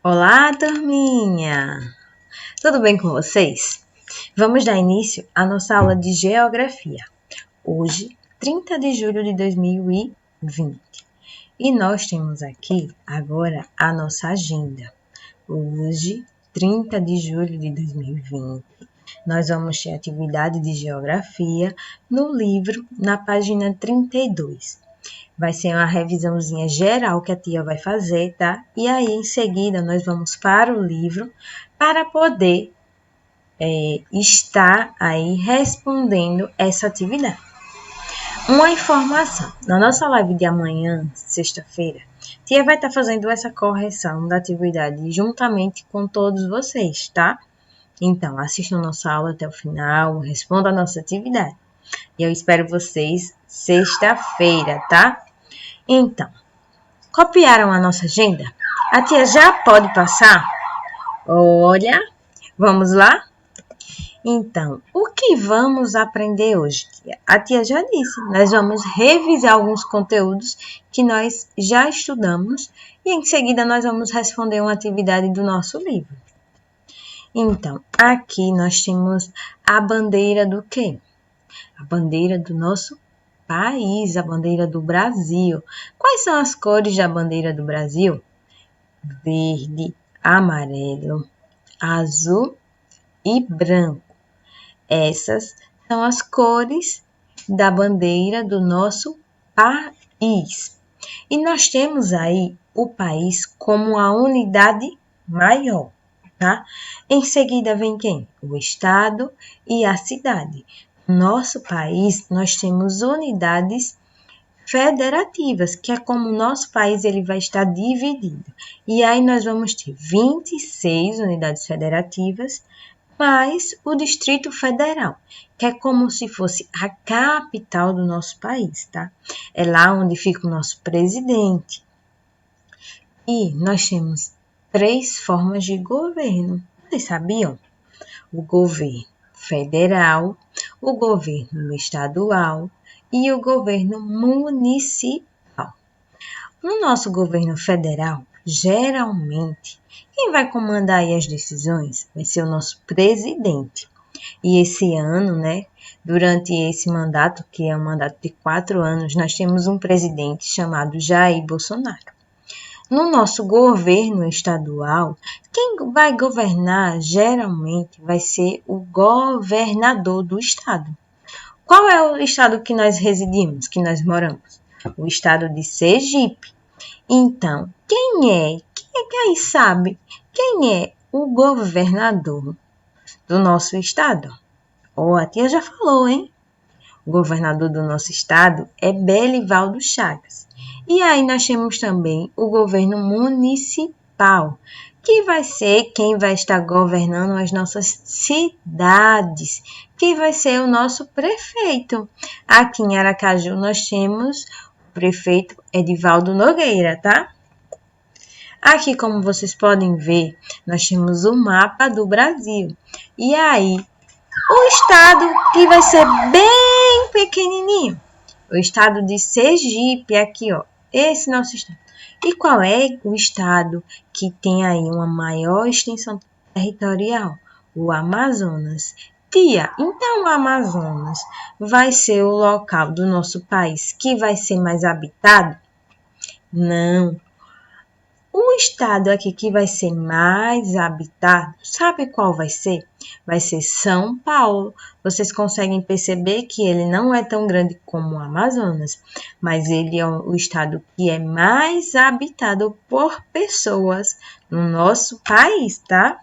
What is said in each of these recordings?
Olá, turminha! Tudo bem com vocês? Vamos dar início à nossa aula de Geografia. Hoje, 30 de julho de 2020. E nós temos aqui agora a nossa agenda. Hoje, 30 de julho de 2020, nós vamos ter atividade de Geografia no livro, na página 32. Vai ser uma revisãozinha geral que a tia vai fazer, tá? E aí, em seguida, nós vamos para o livro para poder estar aí respondendo essa atividade. Uma informação. Na nossa live de amanhã, sexta-feira, tia vai estar fazendo essa correção da atividade juntamente com todos vocês, tá? Então, assistam nossa aula até o final, respondam a nossa atividade. E eu espero vocês sexta-feira, tá? Então, copiaram a nossa agenda? A tia já pode passar? Olha, vamos lá? Então, o que vamos aprender hoje, tia? A tia já disse, nós vamos revisar alguns conteúdos que nós já estudamos e em seguida nós vamos responder uma atividade do nosso livro. Então, aqui nós temos a bandeira do quê? A bandeira do nosso país, a bandeira do Brasil. Quais são as cores da bandeira do Brasil? Verde, amarelo, azul e branco. Essas são as cores da bandeira do nosso país. E nós temos aí o país como a unidade maior, tá? Em seguida vem quem? O estado e a cidade. No nosso país, nós temos unidades federativas, que é como o nosso país ele vai estar dividido. E aí nós vamos ter 26 unidades federativas, mais o Distrito Federal, que é como se fosse a capital do nosso país, tá? É lá onde fica o nosso presidente. E nós temos 3 formas de governo. Vocês sabiam? O governo federal, o governo estadual e o governo municipal. No nosso governo federal, geralmente, quem vai comandar aí as decisões vai ser o nosso presidente. E esse ano, né, durante esse mandato, que é um mandato de 4 anos, nós temos um presidente chamado Jair Bolsonaro. No nosso governo estadual, quem vai governar geralmente vai ser o governador do estado. Qual é o estado que nós residimos, que nós moramos? O estado de Sergipe. Então, quem é que aí sabe quem é o governador do nosso estado? A tia já falou, hein? O governador do nosso estado é Belivaldo Chagas. E aí nós temos também o governo municipal, que vai ser quem vai estar governando as nossas cidades, que vai ser o nosso prefeito. Aqui em Aracaju nós temos o prefeito Edivaldo Nogueira, tá? Aqui, como vocês podem ver, nós temos o mapa do Brasil. E aí, o estado que vai ser bem pequenininho, o estado de Sergipe, aqui ó, esse nosso estado. E qual é o estado que tem aí uma maior extensão territorial? O Amazonas. Tia, então o Amazonas vai ser o local do nosso país que vai ser mais habitado? Não. O estado aqui que vai ser mais habitado, sabe qual vai ser? Vai ser São Paulo. Vocês conseguem perceber que ele não é tão grande como o Amazonas, mas ele é o estado que é mais habitado por pessoas no nosso país, tá?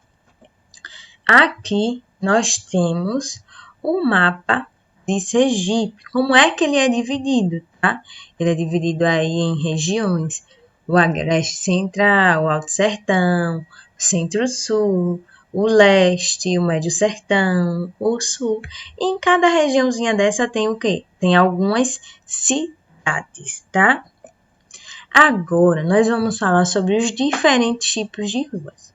Aqui nós temos o mapa de Sergipe. Como é que ele é dividido, tá? Ele é dividido aí em regiões. O Agreste Central, o Alto Sertão, o Centro-Sul, o Leste, o Médio Sertão, o Sul. E em cada regiãozinha dessa tem o quê? Tem algumas cidades, tá? Agora, nós vamos falar sobre os diferentes tipos de ruas.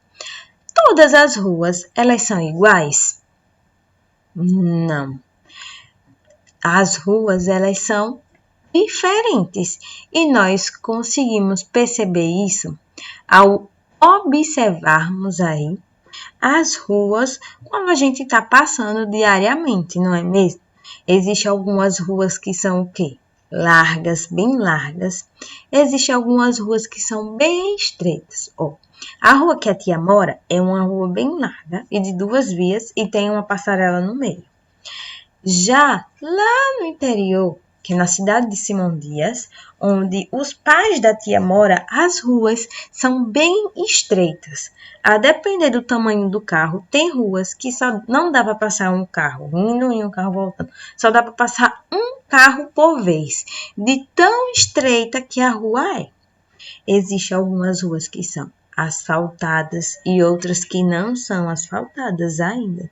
Todas as ruas, elas são iguais? Não. As ruas, elas são diferentes. E nós conseguimos perceber isso ao observarmos aí as ruas como a gente está passando diariamente, não é mesmo? Existem algumas ruas que são o quê? Largas, bem largas. Existem algumas ruas que são bem estreitas. Ó, a rua que a tia mora é uma rua bem larga e de 2 vias e tem uma passarela no meio. Já lá no interior, que é na cidade de Simão Dias, onde os pais da tia moram, as ruas são bem estreitas. A depender do tamanho do carro, tem ruas que só não dá para passar um carro indo e um carro voltando. Só dá para passar um carro por vez, de tão estreita que a rua é. Existem algumas ruas que são asfaltadas e outras que não são asfaltadas ainda.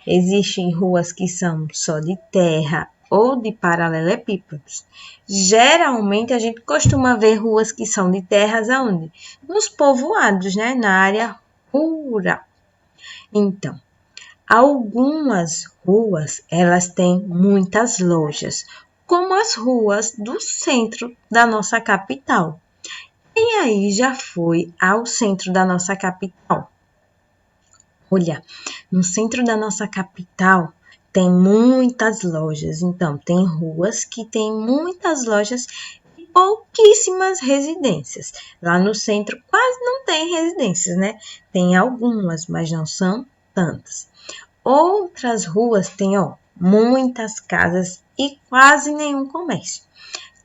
Existem ruas que são só de terra ou de paralelepípedos. Geralmente a gente costuma ver ruas que são de terras aonde? Nos povoados, né? Na área rural. Então, algumas ruas, elas têm muitas lojas, como as ruas do centro da nossa capital. E aí já foi ao centro da nossa capital? Olha, no centro da nossa capital tem muitas lojas, então tem ruas que tem muitas lojas e pouquíssimas residências. Lá no centro quase não tem residências, né? Tem algumas, mas não são tantas. Outras ruas têm, ó, muitas casas e quase nenhum comércio.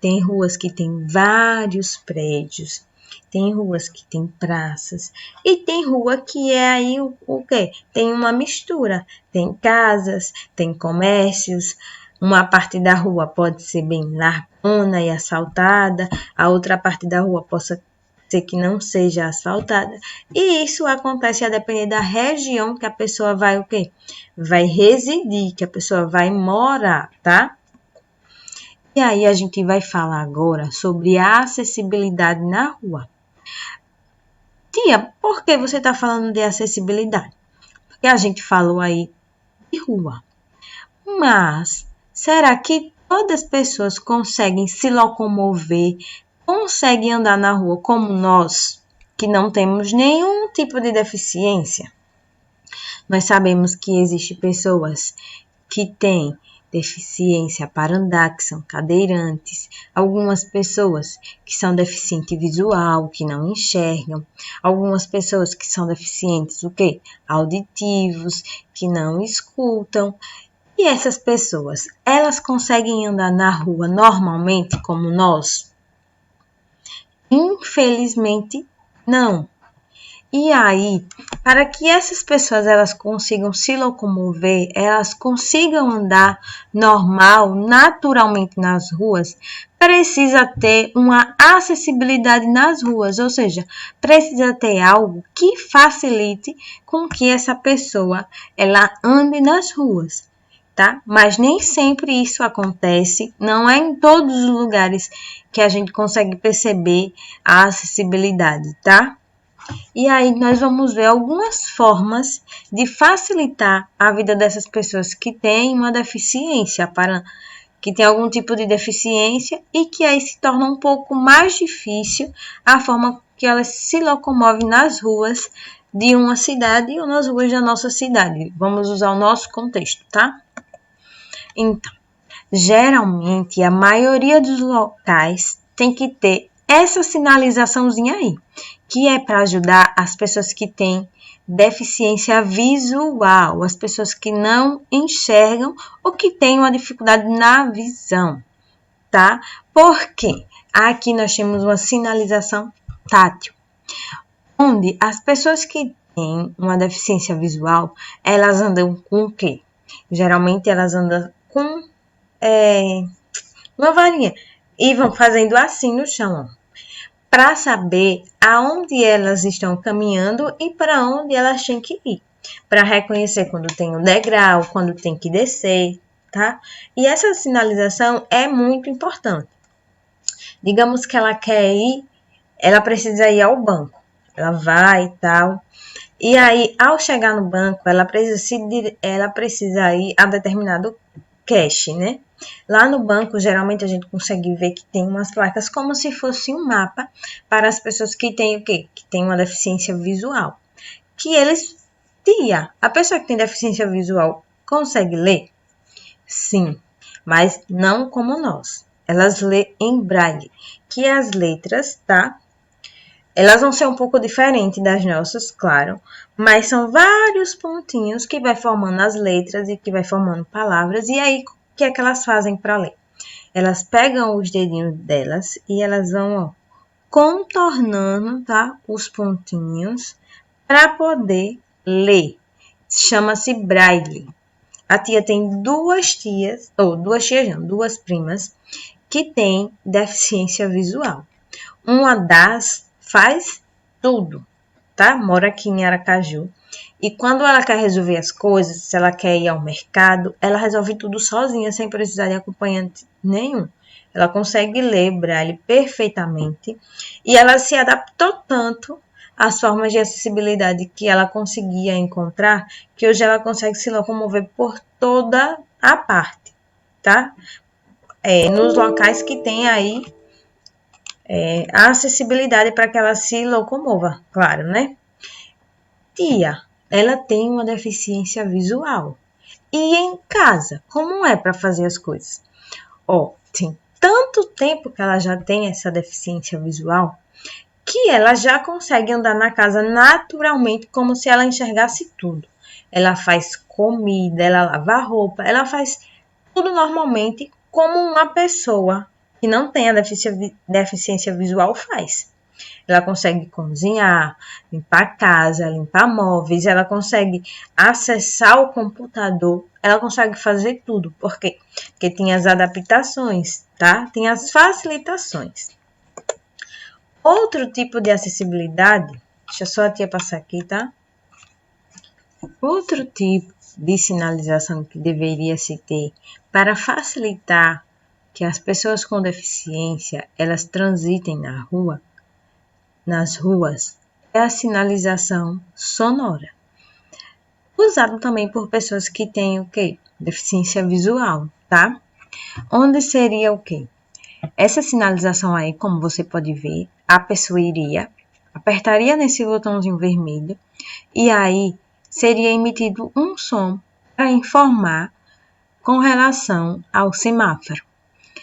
Tem ruas que tem vários prédios. Tem ruas que tem praças e tem rua que é aí o quê? Tem uma mistura, tem casas, tem comércios, uma parte da rua pode ser bem largona e asfaltada, a outra parte da rua possa ser que não seja asfaltada. E isso acontece a depender da região que a pessoa vai o quê? Vai residir, que a pessoa vai morar, tá? E aí a gente vai falar agora sobre a acessibilidade na rua. Tia, por que você está falando de acessibilidade? Porque a gente falou aí de rua. Mas será que todas as pessoas conseguem se locomover, conseguem andar na rua como nós, que não temos nenhum tipo de deficiência? Nós sabemos que existem pessoas que têm deficiência para andar, que são cadeirantes, algumas pessoas que são deficientes visual, que não enxergam, algumas pessoas que são deficientes o quê? Auditivos, que não escutam. E essas pessoas, elas conseguem andar na rua normalmente como nós? Infelizmente, não. E aí, para que essas pessoas elas consigam se locomover, elas consigam andar normal, naturalmente nas ruas, precisa ter uma acessibilidade nas ruas, ou seja, precisa ter algo que facilite com que essa pessoa ela ande nas ruas, tá? Mas nem sempre isso acontece, não é em todos os lugares que a gente consegue perceber a acessibilidade, tá? E aí nós vamos ver algumas formas de facilitar a vida dessas pessoas que têm uma deficiência, que tem algum tipo de deficiência e que aí se torna um pouco mais difícil a forma que elas se locomovem nas ruas de uma cidade ou nas ruas da nossa cidade. Vamos usar o nosso contexto, tá? Então, geralmente a maioria dos locais tem que ter essa sinalizaçãozinha aí, que é para ajudar as pessoas que têm deficiência visual, as pessoas que não enxergam ou que têm uma dificuldade na visão, tá? Porque aqui nós temos uma sinalização tátil, onde as pessoas que têm uma deficiência visual, elas andam com o quê? Geralmente elas andam com uma varinha e vão fazendo assim no chão, para saber aonde elas estão caminhando e para onde elas têm que ir, para reconhecer quando tem um degrau, quando tem que descer, tá? E essa sinalização é muito importante. Digamos que ela quer ir, ela precisa ir ao banco, ela vai e tal. E aí, ao chegar no banco, ela precisa ir a determinado cash, né? Lá no banco, geralmente a gente consegue ver que tem umas placas como se fosse um mapa para as pessoas que têm o quê? Que têm uma deficiência visual. Que eles, a pessoa que tem deficiência visual consegue ler? Sim, mas não como nós. Elas lê em braille, que as letras, tá? Elas vão ser um pouco diferentes das nossas, claro, mas são vários pontinhos que vai formando as letras e que vai formando palavras. E aí, o que é que elas fazem para ler? Elas pegam os dedinhos delas e elas vão, ó, contornando, tá? Os pontinhos para poder ler. Chama-se braille. A tia tem duas primas, que têm deficiência visual. Uma das faz tudo, tá? Mora aqui em Aracaju. E quando ela quer resolver as coisas, se ela quer ir ao mercado, ela resolve tudo sozinha, sem precisar de acompanhante nenhum. Ela consegue ler braille perfeitamente e ela se adaptou tanto às formas de acessibilidade que ela conseguia encontrar, que hoje ela consegue se locomover por toda a parte, tá? Nos locais que tem aí a acessibilidade para que ela se locomova, claro, né? Tia, ela tem uma deficiência visual. E em casa, como é para fazer as coisas? Tem tanto tempo que ela já tem essa deficiência visual que ela já consegue andar na casa naturalmente, como se ela enxergasse tudo. Ela faz comida, ela lava roupa, ela faz tudo normalmente como uma pessoa que não tem a deficiência visual faz. Ela consegue cozinhar, limpar a casa, limpar móveis, ela consegue acessar o computador, ela consegue fazer tudo. Por quê? Porque tem as adaptações, tá? Tem as facilitações. Outro tipo de acessibilidade, deixa só a tia passar aqui, tá? Outro tipo de sinalização que deveria se ter para facilitar que as pessoas com deficiência elas transitem nas ruas, é a sinalização sonora. Usado também por pessoas que têm o quê? Deficiência visual, tá? Onde seria o quê? Essa sinalização aí, como você pode ver, a pessoa apertaria nesse botãozinho vermelho e aí seria emitido um som para informar com relação ao semáforo.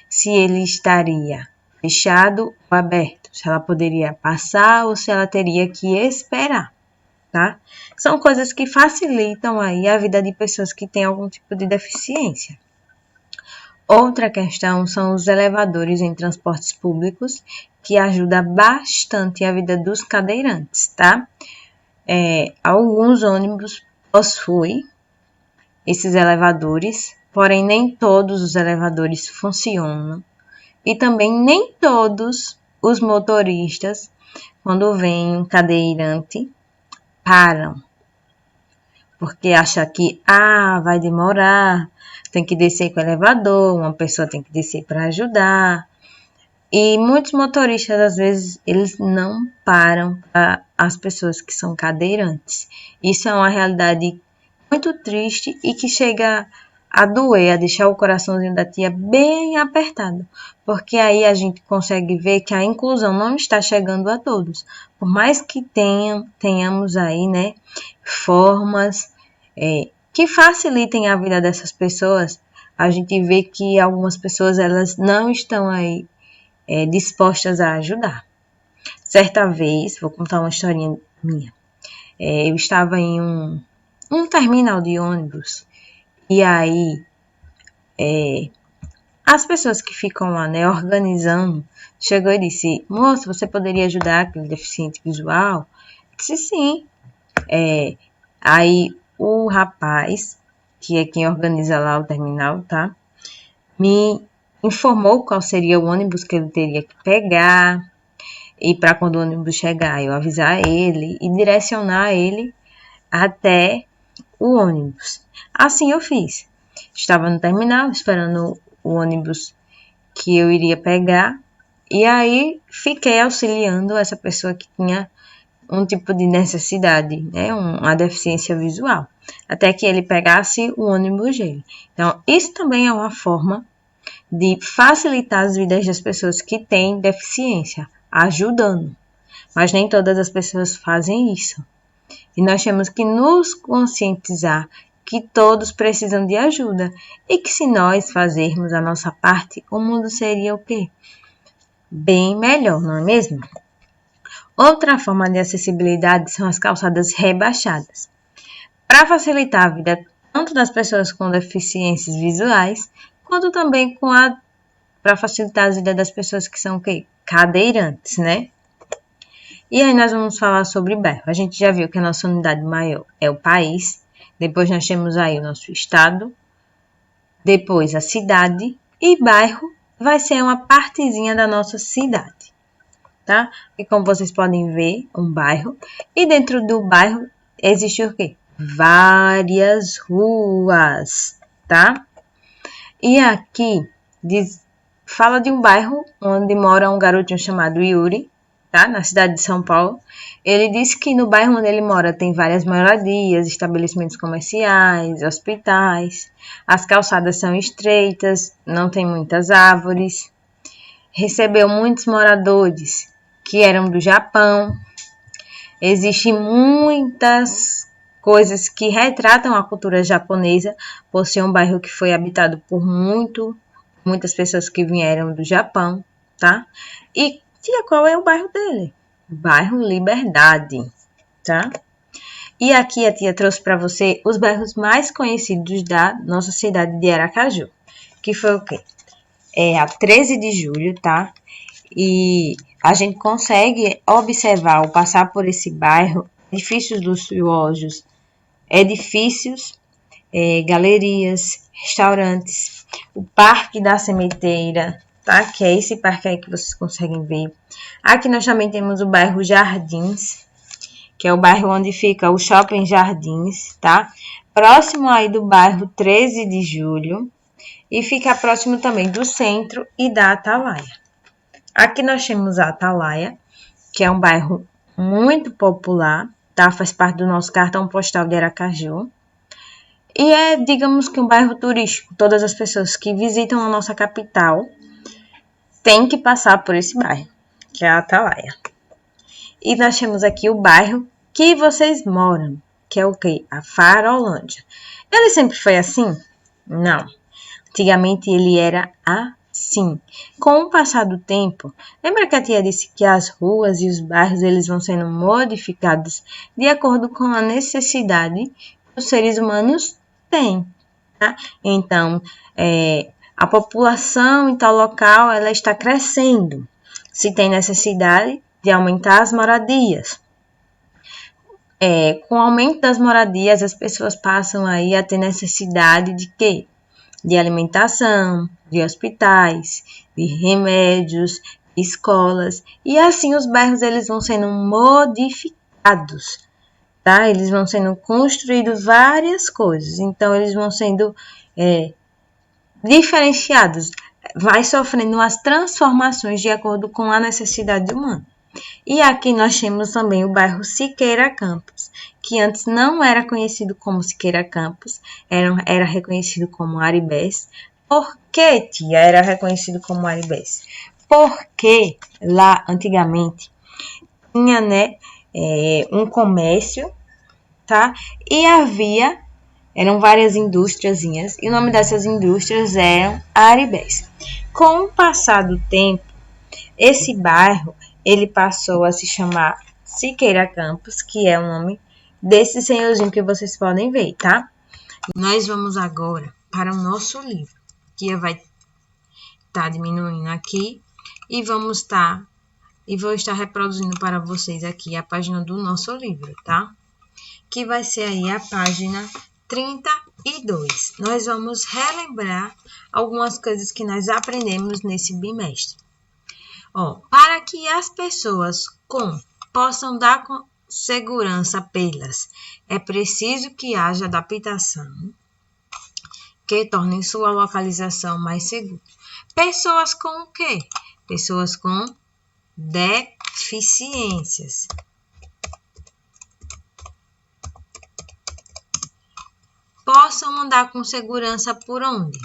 Se ele estaria fechado ou aberto, se ela poderia passar ou se ela teria que esperar, tá? São coisas que facilitam aí a vida de pessoas que têm algum tipo de deficiência. Outra questão são os elevadores em transportes públicos, que ajuda bastante a vida dos cadeirantes, tá? Alguns ônibus possuem esses elevadores, porém nem todos os elevadores funcionam. E também nem todos os motoristas, quando vem um cadeirante, param. Porque acha que, vai demorar, tem que descer com o elevador, uma pessoa tem que descer para ajudar. E muitos motoristas, às vezes, eles não param para as pessoas que são cadeirantes. Isso é uma realidade muito triste e que chega a doer, a deixar o coraçãozinho da tia bem apertado. Porque aí a gente consegue ver que a inclusão não está chegando a todos. Por mais que tenhamos aí, né, formas que facilitem a vida dessas pessoas, a gente vê que algumas pessoas elas não estão aí dispostas a ajudar. Certa vez, vou contar uma historinha minha. Eu estava em um terminal de ônibus e aí as pessoas que ficam lá, né, organizando, chegou e disse: moço, você poderia ajudar aquele deficiente visual? Eu disse sim. Aí o rapaz, que é quem organiza lá o terminal, tá? Me informou qual seria o ônibus que ele teria que pegar. E para quando o ônibus chegar, eu avisar ele e direcionar ele até o ônibus. Assim eu fiz. Estava no terminal esperando o ônibus que eu iria pegar. E aí fiquei auxiliando essa pessoa que tinha um tipo de necessidade, né? Uma deficiência visual, até que ele pegasse o ônibus dele. Então, isso também é uma forma de facilitar as vidas das pessoas que têm deficiência, ajudando. Mas nem todas as pessoas fazem isso. E nós temos que nos conscientizar que todos precisam de ajuda e que se nós fazermos a nossa parte, o mundo seria o quê? Bem melhor, não é mesmo? Outra forma de acessibilidade são as calçadas rebaixadas. Para facilitar a vida tanto das pessoas com deficiências visuais, quanto também para facilitar a vida das pessoas que são o quê? Cadeirantes, né? E aí nós vamos falar sobre bairro. A gente já viu que a nossa unidade maior é o país, depois nós temos aí o nosso estado, depois a cidade, e bairro vai ser uma partezinha da nossa cidade, tá? E como vocês podem ver, um bairro, e dentro do bairro existe o quê? Várias ruas, tá? E aqui fala de um bairro onde mora um garotinho chamado Yuri, tá? Na cidade de São Paulo. Ele disse que no bairro onde ele mora tem várias moradias, estabelecimentos comerciais, hospitais. As calçadas são estreitas, não tem muitas árvores. Recebeu muitos moradores que eram do Japão. Existem muitas coisas que retratam a cultura japonesa, por ser um bairro que foi habitado por muitas pessoas que vieram do Japão, tá? E tia, qual é o bairro dele? Bairro Liberdade, tá? E aqui a tia trouxe para você os bairros mais conhecidos da nossa cidade de Aracaju, que foi o quê? É a 13 de julho, tá? E a gente consegue observar ao passar por esse bairro edifícios luxuosos, edifícios, galerias, restaurantes, o Parque da Sementeira, tá? Que é esse parque aí que vocês conseguem ver. Aqui nós também temos o bairro Jardins, que é o bairro onde fica o Shopping Jardins, tá? Próximo aí do bairro 13 de julho e fica próximo também do centro e da Atalaia. Aqui nós temos a Atalaia, que é um bairro muito popular, tá? Faz parte do nosso cartão postal de Aracaju. E é, digamos que um bairro turístico. Todas as pessoas que visitam a nossa capital têm que passar por esse bairro, que é a Atalaia. E nós temos aqui o bairro que vocês moram, que é o quê? A Farolândia. Ele sempre foi assim? Não. Antigamente ele era assim. Com o passar do tempo, lembra que a tia disse que as ruas e os bairros eles vão sendo modificados de acordo com a necessidade que os seres humanos têm, tá? Então, a população em tal local ela está crescendo. Se tem necessidade de aumentar as moradias. Com o aumento das moradias, as pessoas passam aí a ter necessidade de quê? De alimentação, de hospitais, de remédios, escolas, e assim os bairros eles vão sendo modificados, tá? Eles vão sendo construídos várias coisas, então eles vão sendo diferenciados, vai sofrendo as transformações de acordo com a necessidade humana. E aqui nós temos também o bairro Siqueira Campos, que antes não era conhecido como Siqueira Campos, era reconhecido como Aribés. Por que, tia, era reconhecido como Aribés? Porque lá, antigamente, tinha, né, um comércio, tá? E eram várias indústriazinhas, e o nome dessas indústrias eram Aribés. Com o passar do tempo, esse bairro ele passou a se chamar Siqueira Campos, que é o nome desse senhorzinho que vocês podem ver, tá? Nós vamos agora para o nosso livro, que vai estar diminuindo aqui e vou estar reproduzindo para vocês aqui a página do nosso livro, tá? Que vai ser aí a página 32. Nós vamos relembrar algumas coisas que nós aprendemos nesse bimestre. Para que as pessoas possam dar segurança pelas, é preciso que haja adaptação que torne sua localização mais segura. Pessoas com o quê? Pessoas com deficiências. possam andar com segurança por onde?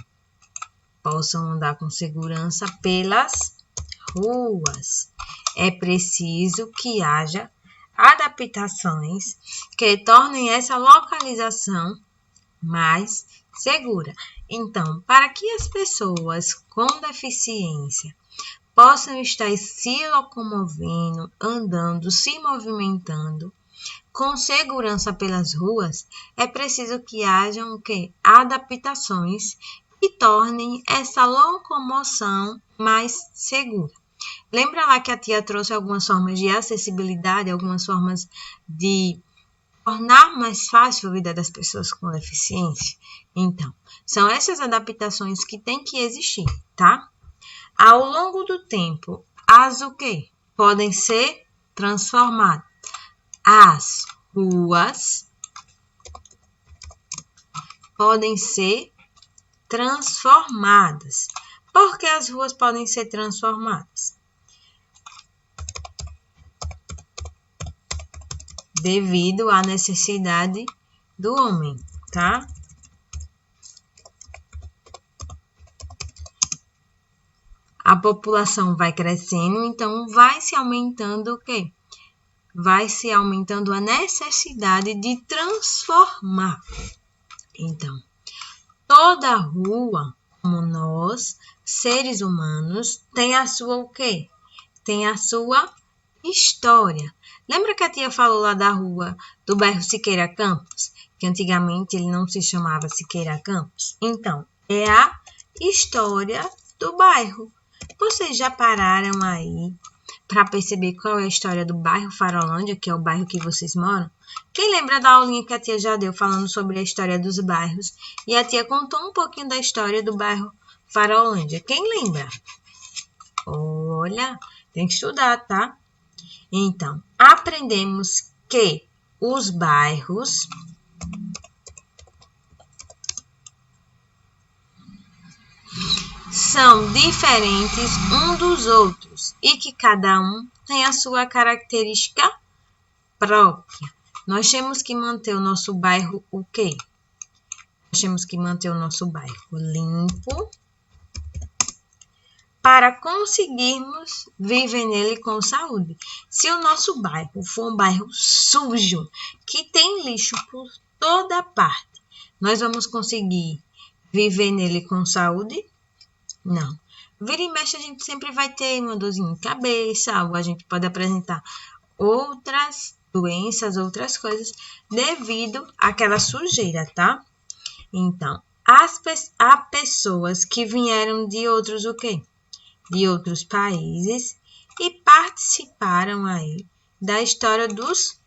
Possam andar com segurança pelas ruas. É preciso que haja adaptações que tornem essa localização mais segura. Então, para que as pessoas com deficiência possam estar se locomovendo, andando, se movimentando com segurança pelas ruas, é preciso que hajam o quê? Adaptações que tornem essa locomoção mais segura. Lembra lá que a tia trouxe algumas formas de acessibilidade, algumas formas de tornar mais fácil a vida das pessoas com deficiência? Então, são essas adaptações que têm que existir, tá? Ao longo do tempo, as o quê? Podem ser transformadas. As ruas podem ser transformadas. Por que as ruas podem ser transformadas? Devido à necessidade do homem, tá? A população vai crescendo, então vai se aumentando o quê? Vai se aumentando a necessidade de transformar. Então, toda rua, como nós, seres humanos, tem a sua o quê? Tem a sua história. Lembra que a tia falou lá da rua do bairro Siqueira Campos? Que antigamente ele não se chamava Siqueira Campos? Então, é a história do bairro. Vocês já pararam aí para perceber qual é a história do bairro Farolândia, que é o bairro que vocês moram? Quem lembra da aulinha que a tia já deu falando sobre a história dos bairros? E a tia contou um pouquinho da história do bairro Farolândia. Quem lembra? Olha, tem que estudar, tá? Então, aprendemos que os bairros são diferentes um dos outros e que cada um tem a sua característica própria. Nós temos que manter o nosso bairro o quê? Nós temos que manter o nosso bairro limpo para conseguirmos viver nele com saúde. Se o nosso bairro for um bairro sujo, que tem lixo por toda parte, nós vamos conseguir viver nele com saúde? Não. Vira e mexe, a gente sempre vai ter uma dorzinha de cabeça, ou a gente pode apresentar outras doenças, outras coisas, devido àquela sujeira, tá? Então, há pessoas que vieram de outros o quê? De outros países e participaram aí da história dos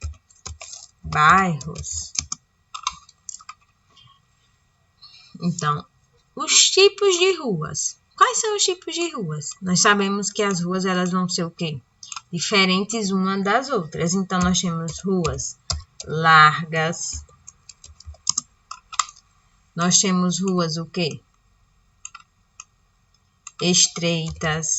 bairros. Então, os tipos de ruas. Quais são os tipos de ruas? Nós sabemos que as ruas elas vão ser o quê? Diferentes uma das outras. Então, nós temos ruas largas. Nós temos ruas o quê? Estreitas.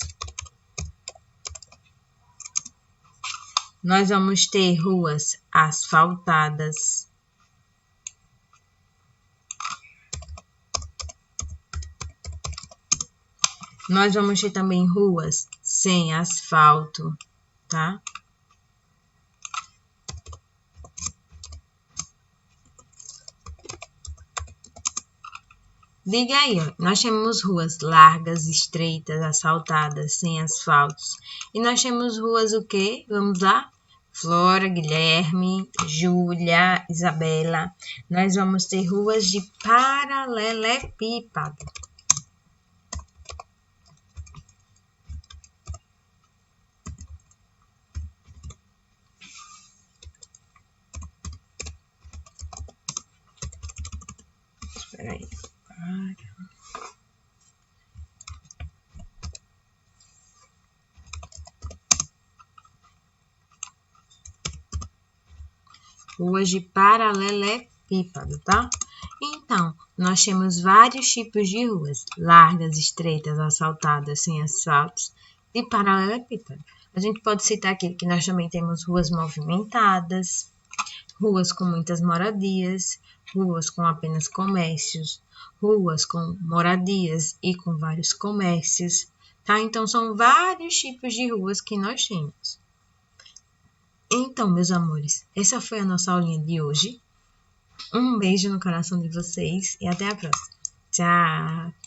Nós vamos ter ruas asfaltadas. Nós vamos ter também ruas sem asfalto, tá? Diga aí, ó, nós temos ruas largas, estreitas, asfaltadas, sem asfaltos. E nós temos ruas o quê? Vamos lá? Flora, Guilherme, Júlia, Isabela. Nós vamos ter ruas de paralelepípedo. Espera aí. Ruas de paralelepípedo, tá? Então, nós temos vários tipos de ruas, largas, estreitas, asfaltadas, sem asfaltos, de paralelepípedo. A gente pode citar aqui que nós também temos ruas movimentadas, ruas com muitas moradias, ruas com apenas comércios, ruas com moradias e com vários comércios, tá? Então, são vários tipos de ruas que nós temos. Então, meus amores, essa foi a nossa aulinha de hoje. Um beijo no coração de vocês e até a próxima. Tchau!